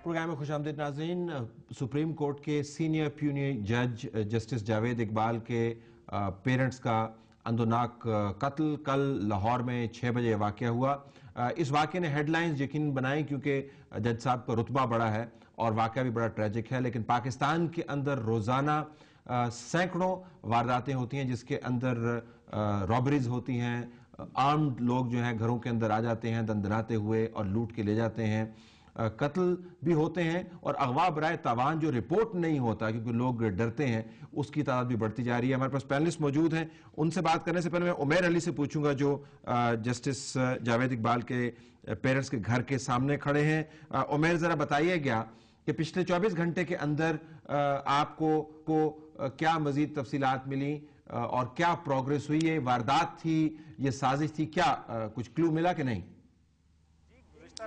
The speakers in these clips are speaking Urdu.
پروگرام میں خوش آمدید ناظرین. سپریم کورٹ کے سینئر پیونی جج جسٹس جاوید اقبال کے پیرنٹس کا اندوناک قتل کل لاہور میں 6 بجے واقعہ ہوا. اس واقعے نے ہیڈ لائنز یقین بنائیں کیونکہ جج صاحب کا رتبہ بڑا ہے اور واقعہ بھی بڑا ٹریجک ہے، لیکن پاکستان کے اندر روزانہ سینکڑوں وارداتیں ہوتی ہیں جس کے اندر رابریز ہوتی ہیں، آرمڈ لوگ جو ہیں گھروں کے اندر آ جاتے ہیں دندناتے ہوئے اور لوٹ کے لے جاتے ہیں، قتل بھی ہوتے ہیں، اور اغوا برائے تاوان جو رپورٹ نہیں ہوتا کیونکہ لوگ ڈرتے ہیں اس کی تعداد بھی بڑھتی جا رہی ہے. ہمارے پاس پینلسٹ موجود ہیں، ان سے بات کرنے سے پہلے میں عمیر علی سے پوچھوں گا جو جسٹس جاوید اقبال کے پیرنٹس کے گھر کے سامنے کھڑے ہیں. عمیر ذرا بتائیے گیا کہ پچھلے 24 گھنٹے کے اندر آپ کو کیا مزید تفصیلات ملی اور کیا پروگریس ہوئی ہے؟ واردات تھی، یہ سازش تھی، کیا کچھ کلو ملا کہ نہیں؟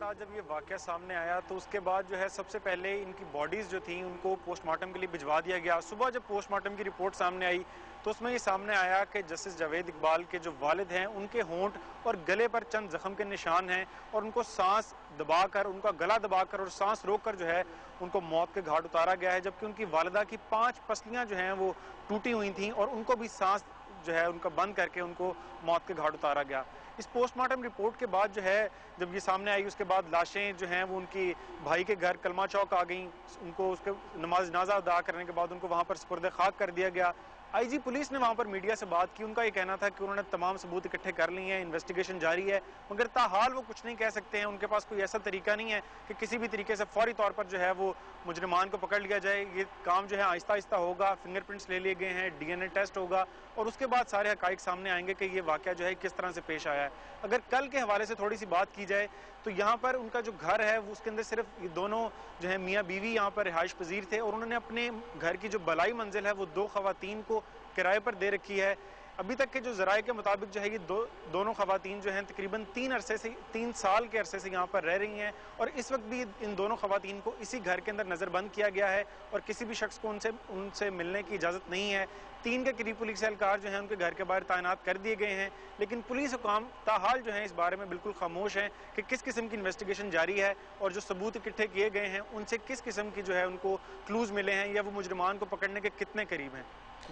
رات جب یہ واقعہ سامنے آیا تو اس کے بعد جو ہے سب سے پہلے ان کی باڈیز جو تھیں ان کو پوسٹ مارٹم کے لیے بھجوا دیا گیا. صبح جب پوسٹ مارٹم کی رپورٹ سامنے آئی تو اس میں یہ سامنے آیا کہ جسٹس جاوید اقبال کے جو والد ہیں ان کے ہونٹ اور گلے پر چند زخم کے نشان ہیں اور ان کو سانس دبا کر، ان کا گلا دبا کر اور سانس روک کر جو ہے ان کو موت کے گھاٹ اتارا گیا ہے، جبکہ ان کی والدہ کی 5 پسلیاں جو ہیں وہ ٹوٹی ہوئی تھیں اور ان کو بھی سانس جو ہے ان کا بند کر کے ان کو موت کے گھاٹ اتارا گیا. اس پوسٹ مارٹم رپورٹ کے بعد جو ہے جب یہ سامنے آئی اس کے بعد لاشیں جو ہیں وہ ان کی بھائی کے گھر کلمہ چوک آ گئیں. ان کو اس کے نماز جنازہ ادا کرنے کے بعد ان کو وہاں پر سپرد خاک کر دیا گیا. آئی جی پولیس نے وہاں پر میڈیا سے بات کی، ان کا یہ کہنا تھا کہ انہوں نے تمام ثبوت اکٹھے کر لی ہیں، انویسٹیگیشن جاری ہے، مگر تاحال وہ کچھ نہیں کہہ سکتے ہیں. ان کے پاس کوئی ایسا طریقہ نہیں ہے کہ کسی بھی طریقے سے فوری طور پر جو ہے وہ مجرمان کو پکڑ لیا جائے. یہ کام جو ہے آہستہ آہستہ ہوگا، فنگر پرنٹس لے لیے گئے ہیں، ڈی این اے ٹیسٹ ہوگا اور اس کے بعد سارے حقائق سامنے آئیں گے کہ یہ واقعہ جو ہے کس طرح سے پیش آیا ہے. اگر کل کے حوالے سے تھوڑی سی بات کی جائے تو یہاں پر ان کا جو گھر ہے اس کے اندر صرف یہ دونوں جو ہے میاں بیوی یہاں پر رہائش پذیر تھے اور انہوں نے اپنے گھر کی جو بالائی منزل ہے وہ 2 خواتین کو کرائے پر دے رکھی ہے. ابھی تک کے جو ذرائع کے مطابق جو ہے یہ دونوں خواتین جو ہیں تقریباً 3 سال کے عرصے سے یہاں پر رہ رہی ہیں اور اس وقت بھی ان دونوں خواتین کو اسی گھر کے اندر نظر بند کیا گیا ہے اور کسی بھی شخص کو ان سے ملنے کی اجازت نہیں ہے. 3 کے قریب پولیس اہلکار جو ہیں ان کے گھر کے باہر تعینات کر دیے گئے ہیں، لیکن پولیس حکام تاحال جو ہیں اس بارے میں بالکل خاموش ہیں کہ کس قسم کی انویسٹیگیشن جاری ہے اور جو ثبوت اکٹھے کیے گئے ہیں ان سے کس قسم کی جو ہے ان کو کلوز ملے ہیں یا وہ مجرمان کو پکڑنے کے کتنے قریب ہیں.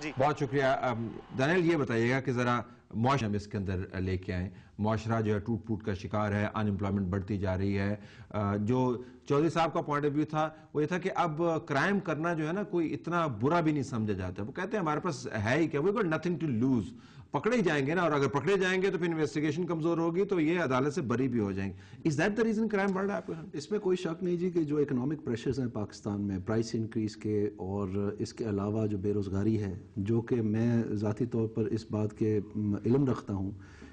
جی بہت شکریہ. دانیل یہ بتائیے گا کہ ذرا معاشرہ ہم اس کے اندر لے کے آئیں. معاشرہ جو ہے ٹوٹ پھوٹ کا شکار ہے، ان امپلائمنٹ بڑھتی جا رہی ہے. جو چودھری صاحب کا پوائنٹ آف ویو تھا وہ یہ تھا کہ اب کرائم کرنا جو ہے نا کوئی اتنا برا بھی نہیں سمجھا جاتا. وہ کہتے ہیں ہمارے پاس ہے ہی کیا، we got nothing to lose. پکڑے ہی جائیں گے نا، اور اگر پکڑے جائیں گے تو پھر انویسٹیگیشن کمزور ہوگی تو یہ عدالت سے بری بھی ہو جائیں گے. Is that the reason crime بڑھ رہا ہے آپ کو؟ اس میں کوئی شک نہیں جی کہ جو اکنامک پریشرز ہیں پاکستان میں، پرائس انکریز کے اور اس کے علاوہ جو بے روزگاری ہے، جو کہ میں ذاتی طور پر اس بات کے علم رکھتا ہوں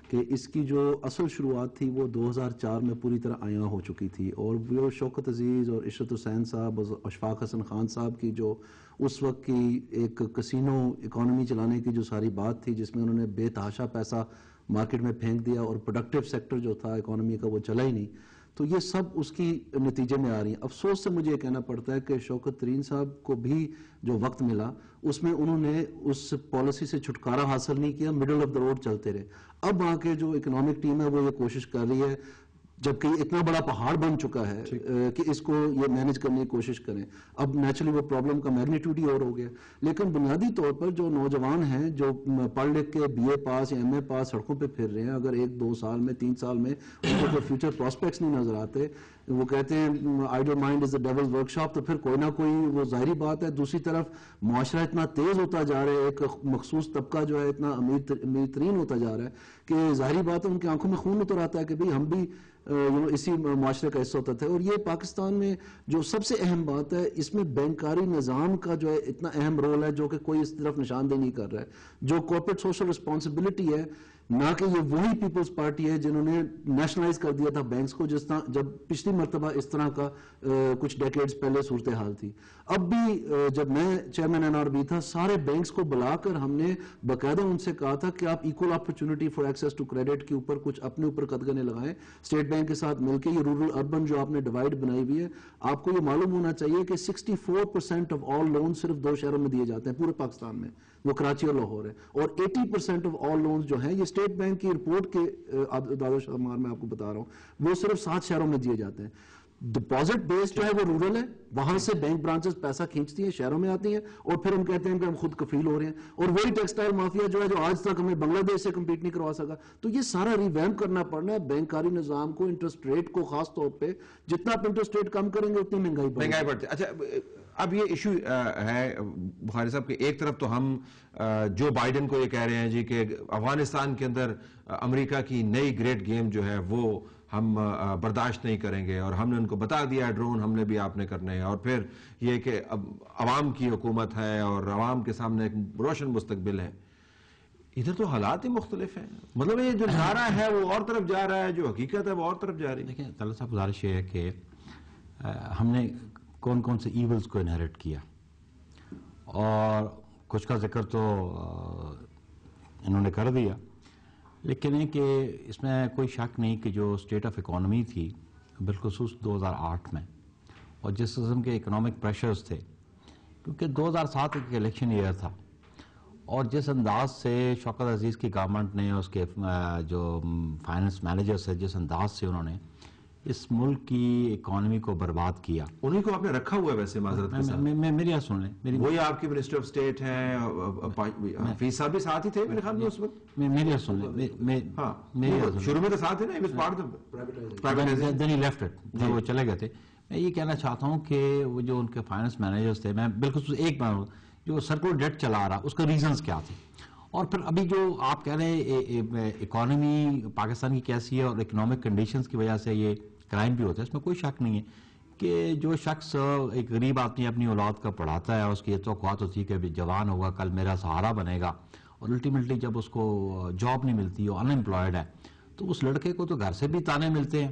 کہ اس کی جو اصل شروعات تھی وہ 2004 میں پوری طرح عیاں ہو چکی تھی، اور وہ شوکت عزیز اور عشرت حسین صاحب اور اشفاق حسن خان صاحب کی جو اس وقت کی ایک کسینو اکانومی چلانے کی جو ساری بات تھی جس میں انہوں نے بے تحاشا پیسہ مارکیٹ میں پھینک دیا اور پروڈکٹیو سیکٹر جو تھا اکانومی کا وہ چلا ہی نہیں، تو یہ سب اس کی نتیجے میں آ رہی ہیں. افسوس سے مجھے یہ کہنا پڑتا ہے کہ شوکت ترین صاحب کو بھی جو وقت ملا اس میں انہوں نے اس پالیسی سے چھٹکارا حاصل نہیں کیا، مڈل آف دا روڈ چلتے رہے. اب وہاں کے جو اکنامک ٹیم ہے وہ یہ کوشش کر رہی ہے، جبکہ یہ اتنا بڑا پہاڑ بن چکا ہے کہ اس کو یہ مینج کرنے کی کوشش کریں. اب نیچرلی وہ پرابلم کا میگنیٹیوڈ ہی اور ہو گیا، لیکن بنیادی طور پر جو نوجوان ہیں جو پڑھ لکھ کے بی اے پاس یا ایم اے پاس سڑکوں پہ پھر رہے ہیں، اگر 1-2 سال میں 3 سال میں ان کو کوئی فیوچر پراسپیکٹس نہیں نظر آتے، وہ کہتے ہیں idle mind is the devil's workshop, تو پھر کوئی نہ کوئی وہ ظاہری بات ہے. دوسری طرف معاشرہ اتنا تیز ہوتا جا رہا ہے، ایک مخصوص طبقہ جو ہے اتنا امیر ترین ہوتا جا رہا ہے کہ ظاہری بات ہے ان کی آنکھوں میں خون اتر آتا ہے کہ بھئی ہم بھی اسی معاشرے کا حصہ ہوتا تھا. اور یہ پاکستان میں جو سب سے اہم بات ہے، اس میں بینکاری نظام کا جو ہے اتنا اہم رول ہے جو کہ کوئی اس طرف نشاندہی نہیں کر رہا ہے. جو کارپوریٹ سوشل رسپانسبلٹی ہے، نہ کہ یہ وہی پیپلز پارٹی ہے جنہوں نے نیشنلائز کر دیا تھا بینکس کو، جس طرح جب پچھلی مرتبہ اس طرح کا کچھ ڈیکیڈز پہلے صورتحال تھی. اب بھی جب میں چیئرمین این آر بی تھا، سارے بینکس کو بلا کر ہم نے باقاعدہ ان سے کہا تھا کہ آپ equal opportunity for access to credit کے اوپر کچھ اپنے اوپر قدغنیں لگائیں. اسٹیٹ بینک کے ساتھ مل کے یہ رورل اربن جو آپ نے ڈیوائڈ بنائی ہوئی ہے، آپ کو یہ معلوم ہونا چاہیے کہ 64% آف آل لون صرف 2 شہروں میں دیے جاتے ہیں پورے پاکستان میں، وہ کراچی اور لاہور ہے. اور 80% آف آل لونز جو ہیں، یہ اسٹیٹ بینک کی رپورٹ کے اعداد و شمار میں آپ کو بتا رہا ہوں، وہ صرف 7 شہروں میں دیے جاتے ہیں. ڈپازٹ بیس جو ہے وہ رورل ہے, وہاں سے بینک برانچز پیسہ کھینچتی ہیں, شہروں میں آتی ہیں, اور پھر ہم کہتے ہیں کہ ہم خود کفیل ہو رہے ہیں, اور وہی ٹیکسٹائل مافیا جو ہے جو آج تک ہمیں بنگلہ دیش سے کمپیٹ نہیں کروا سکا. تو یہ سارا ریویمپ کرنا پڑنا ہے بینکاری نظام کو, انٹرسٹ ریٹ کو, خاص طور پہ جتنا آپ انٹرسٹ ریٹ کم کریں گے اتنی مہنگائی بڑھتی. اچھا, اب یہ ایشو ہے بخاری صاحب کہ ایک طرف تو ہم جو بائیڈن کو یہ کہہ رہے ہیں جی کہ افغانستان کے اندر امریکہ کی نئی گریٹ گیم جو ہے وہ ہم برداشت نہیں کریں گے, اور ہم نے ان کو بتا دیا ڈرون حملے بھی آپ نے کرنے ہیں, اور پھر یہ کہ عوام کی حکومت ہے اور عوام کے سامنے ایک روشن مستقبل ہے. ادھر تو حالات ہی مختلف ہیں, مطلب یہ جو نعرہ ہے وہ اور طرف جا رہا ہے, جو حقیقت ہے وہ اور طرف جا رہی ہے. دیکھیں طلعت صاحب, گزارش یہ ہے کہ ہم نے کون کون سے ایولز کو انہیرٹ کیا, اور کچھ کا ذکر تو انہوں نے کر دیا, لیکن ہے کہ اس میں کوئی شک نہیں کہ جو اسٹیٹ آف اکانومی تھی بالخصوص 2008 میں, اور جس قسم کے اکنامک پریشرز تھے, کیونکہ 2007 ایک الیکشن ایئر تھا, اور جس انداز سے شوکت عزیز کی گورنمنٹ نے, اس کے جو فائننس مینیجرز ہیں, جس انداز سے انہوں نے اس ملک کی اکانومی کو برباد کیا. انہیں کو آپ نے رکھا ہوا ہے ویسے معذرت کے ساتھ. میری بات سن لیں, وہی آپ کی منسٹر آف اسٹیٹ ہیں, حفیظ صاحب بھی ساتھ ہی تھے میرے خیال میں اس وقت. میری بات سن لیں, ہاں شروع میں تو ساتھ تھے نا, دین ہی لیفٹ اٹ, جو وہ چلے گئے تھے. میں یہ کہنا چاہتا ہوں کہ وہ جو ان کے فائننس مینیجرز تھے, میں بالکل ایک بار جو سرکولر ڈیٹ چلا رہا اس کا ریزنز کیا تھے, اور پھر ابھی جو آپ کہہ رہے ہیں اکانومی پاکستان کی کیسی ہے اور اکنامک کنڈیشنز کی وجہ سے یہ کرائم بھی ہوتا ہے, اس میں کوئی شک نہیں ہے کہ جو شخص ایک غریب آدمی اپنی اولاد کا پڑھاتا ہے, اس کی یہ توقعات ہوتی ہے کہ جوان ہوگا کل میرا سہارا بنے گا, اور الٹیمیٹلی جب اس کو جاب نہیں ملتی, وہ ان امپلائڈ ہے, تو اس لڑکے کو تو گھر سے بھی تانے ملتے ہیں,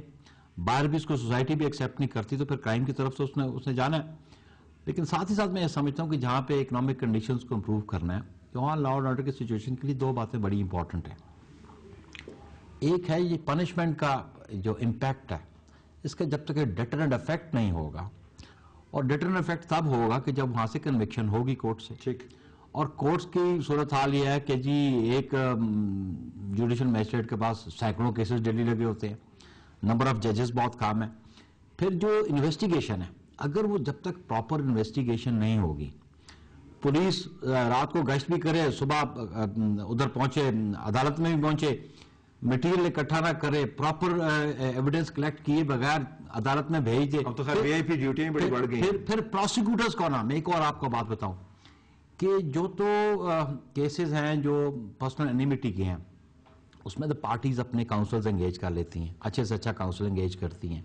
باہر بھی اس کو سوسائٹی بھی ایکسیپٹ نہیں کرتی, تو پھر کرائم کی طرف سے اس نے جانا ہے. لیکن ساتھ ہی ساتھ میں یہ سمجھتا ہوں کہ جہاں پہ اکنامک کنڈیشنز کو امپروو کرنا ہے, وہاں لا اینڈ آرڈر کی سچویشن کے لیے دو باتیں بڑی امپورٹنٹ ہیں. ایک ہے یہ پنشمنٹ کا جو امپیکٹ ہے, اس کا جب تک ڈیٹرنٹ افیکٹ نہیں ہوگا, اور ڈیٹرنٹ افیکٹ تب ہوگا کہ جب وہاں سے کنوکشن ہوگی کورٹ سے. ٹھیک, اور کورٹس کی صورتحال یہ ہے کہ جی ایک جوڈیشل میجسٹریٹ کے پاس سینکڑوں کیسز ڈیلی لگے ہوتے ہیں, نمبر آف ججز بہت کم ہے. پھر جو انویسٹیگیشن ہے, اگر وہ جب تک پراپر انویسٹیگیشن نہیں ہوگی, پولیس رات کو گشت بھی کرے, صبح ادھر پہنچے, عدالت میں بھی پہنچے, مٹیریل اکٹھا نہ کرے, پراپر ایویڈنس کلیکٹ کیے بغیر عدالت میں بھیج دے, اب تو خیر وی آئی پی ڈیوٹیاں بڑی بڑھ گئی. پھر پروسیکیوٹرز کو نا, میں ایک اور آپ کو بات بتاؤں کہ جو تو کیسز ہیں جو پرسنل انیمیٹی کے ہیں, اس میں تو پارٹیز اپنے کاؤنسلز انگیج کر لیتی ہیں, اچھے سے اچھا کاؤنسل انگیج کرتی ہیں,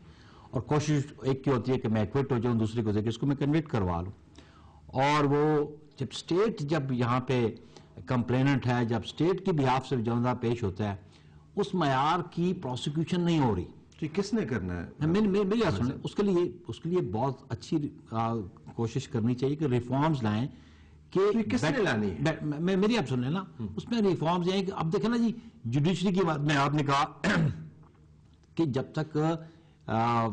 اور کوشش ایک کی ہوتی ہے کہ میں ایکوٹ ہو جاؤں, دوسری کو کہ اس کو میں کنوکٹ کروا لوں. اور وہ جب اسٹیٹ جب یہاں پہ کمپلیننٹ ہے, جب اسٹیٹ کی بہاف سے جملہ پیش ہوتا ہے, اس معیار کی پروسیکیوشن نہیں ہو رہی. کس نے کرنا ہے؟ میری بات سنیں, اس کے لیے بہت اچھی کوشش کرنی چاہیے کہ ریفارمز لائیں. کہ کس نے لانی ہے؟ میری آپ سن لیں نا, اس میں ریفارمز یہ ہیں کہ اب دیکھیں نا جی, جوڈیشری کی بات میں آپ نے کہا کہ جب تک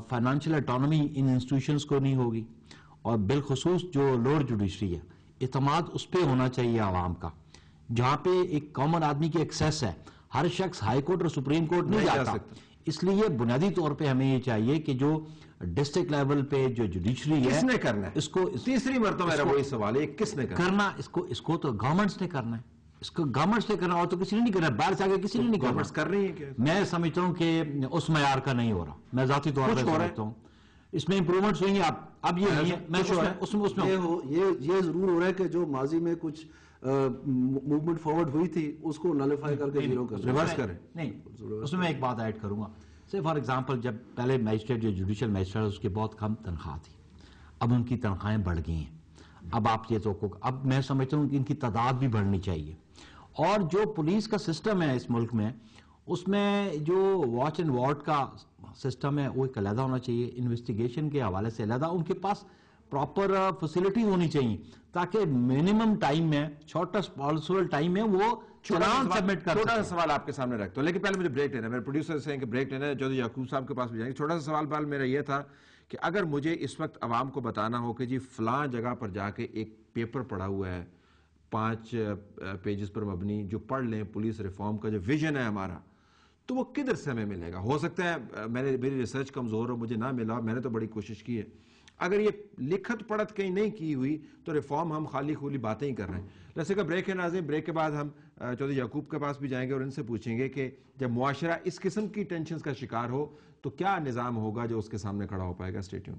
فائنانشیل اٹانومی ان انسٹیٹیوشنز کو نہیں ہوگی, اور بالخصوص جو لوور جوڈیشری ہے, اعتماد اس پہ ہونا چاہیے عوام کا, جہاں پہ ایک کامن آدمی کی ایکسیس ہے. ہر شخص ہائی کورٹ اور سپریم کورٹ نہیں جاتا, اس لیے بنیادی طور پہ ہمیں یہ چاہیے کہ جو ڈسٹرکٹ لیول پہ جو جوڈیشری ہے, کس نے کرنا ہے, اس کو تیسری مرتبہ میرا وہی سوال ہے, کس نے کرنا, اس کو تو گورنمنٹس نے کرنا ہے, اس کو گورنمنٹس نے کرنا, اور تو کسی نے نہیں کرنا, باہر سے آگے کسی نے نہیں کرنا. کر رہی ہے کیا؟ میں سمجھتا ہوں کہ اس معیار کا نہیں ہو رہا, میں ذاتی طور پر سمجھتا ہوں اس میں امپرومنٹس ہوئی ہیں. اب یہ نہیں ہے, میں اس میں یہ ضرور ہو رہا ہے کہ جو ماضی میں کچھ موومنٹ فارورڈ ہوئی تھی اس کو نلیفائی کر کے زیرو کر ریورس کریں. نہیں, اس میں ایک بات ایڈ کروں گا. سے فار ایگزامپل, جب پہلے میجسٹریٹ جو جوڈیشل میجسٹریٹ اس کی بہت کم تنخواہ تھی, اب ان کی تنخواہیں بڑھ گئی ہیں. اب آپ یہ تو اب میں سمجھتا ہوں کہ ان کی تعداد بھی بڑھنی چاہیے. اور جو پولیس کا سسٹم ہے اس ملک میں, اس میں جو واچ اینڈ وارڈ کا سسٹم ہے وہ ایک علیحدہ ہونا چاہیے, انویسٹیگیشن کے حوالے سے علیحدہ, ان کے پاس پراپر فیسلٹیز ہونی چاہیے تاکہ منیمم ٹائم میں, شارٹسٹ پاسبل ٹائم میں وہ چلان سبمٹ کر سکیں. چھوٹا سا سوال آپ کے سامنے رکھتا ہوں, لیکن پہلے مجھے بریک لینا ہے. میرے پروڈیوسر سے کہ بریک لینا ہے, چودھری یعقوب صاحب کے پاس بھی جائیں گے. چھوٹا سا سوال بال میرا یہ تھا کہ اگر مجھے اس وقت عوام کو بتانا ہو کہ جی فلاں جگہ پر جا کے ایک پیپر پڑھا ہوا ہے 5 پیجز پر مبنی, جو پڑھ لیں پولیس ریفارم کا جو ویژن ہے ہمارا, تو وہ کدھر سے ہمیں ملے گا؟ ہو سکتا ہے میری ریسرچ کمزور ہو، مجھے نہ ملا، میں نے تو بڑی کوشش کی ہے. اگر یہ لکھت پڑھت کہیں نہیں کی ہوئی تو ریفارم ہم خالی خولی باتیں ہی کر رہے ہیں. جیسے کہ بریک ہے ناظرین، بریک کے بعد ہم چودھری یعقوب کے پاس بھی جائیں گے اور ان سے پوچھیں گے کہ جب معاشرہ اس قسم کی ٹینشنز کا شکار ہو تو کیا نظام ہوگا جو اس کے سامنے کھڑا ہو پائے گا. Stay tune.